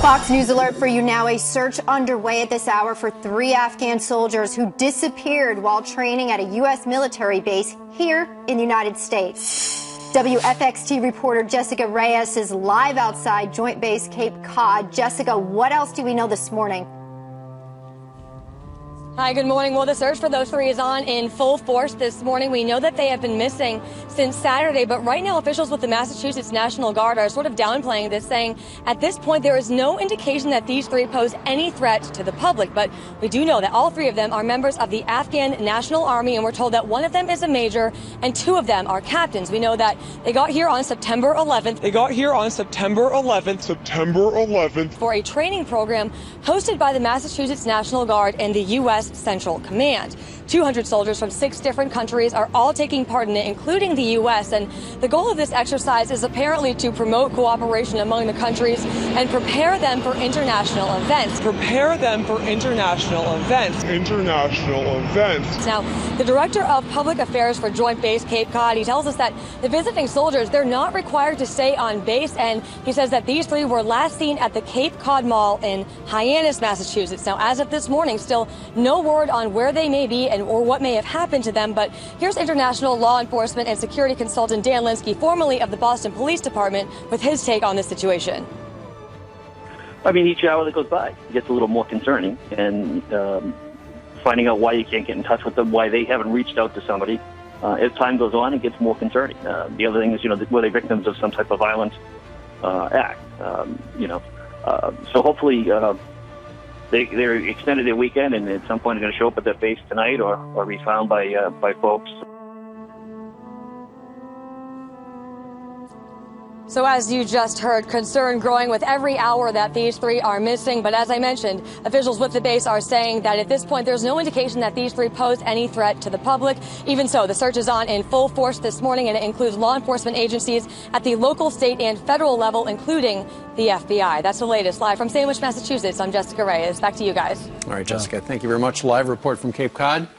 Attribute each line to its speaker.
Speaker 1: Fox News alert for you now. A search underway at this hour for 3 Afghan soldiers who disappeared while training at a U.S. military base here in the United States. WFXT reporter Jessica Reyes is live outside Joint Base Cape Cod. Jessica, what else do we know this morning?
Speaker 2: Hi, good morning. Well, the search for those 3 is on in full force this morning. We know that they have been missing since Saturday, but right now officials with the Massachusetts National Guard are sort of downplaying this, saying at this point there is no indication that these 3 pose any threat to the public. But we do know that all 3 of them are members of the Afghan National Army, and we're told that 1 of them is a major and 2 of them are captains. We know that they got here on September 11th. For a training program hosted by the Massachusetts National Guard and the U.S. Central Command. 200 soldiers from 6 different countries are all taking part in it, including the U.S. And the goal of this exercise is apparently to promote cooperation among the countries and prepare them for international events. Now, the Director of Public Affairs for Joint Base Cape Cod, he tells us that the visiting soldiers, they're not required to stay on base, and he says that these 3 were last seen at the Cape Cod Mall in Hyannis, Massachusetts. Now, as of this morning, still no word on where they may be or what may have happened to them, but here's international law enforcement and security consultant Dan Linsky, formerly of the Boston Police Department, with his take on this situation.
Speaker 3: I mean, each hour that goes by gets a little more concerning, and finding out why you can't get in touch with them, why they haven't reached out to somebody. As time goes on, it gets more concerning. The other thing is, were they victims of some type of violent act? So hopefully they're extended their weekend, and at some point they're going to show up at their base tonight or be found by folks.
Speaker 2: So as you just heard, concern growing with every hour that these 3 are missing. But as I mentioned, officials with the base are saying that at this point there's no indication that these 3 pose any threat to the public. Even so, the search is on in full force this morning, and it includes law enforcement agencies at the local, state, and federal level, including the FBI. That's the latest. Live from Sandwich, Massachusetts, I'm Jessica Reyes. Back to you guys.
Speaker 4: All right, Jessica, thank you very much. Live report from Cape Cod.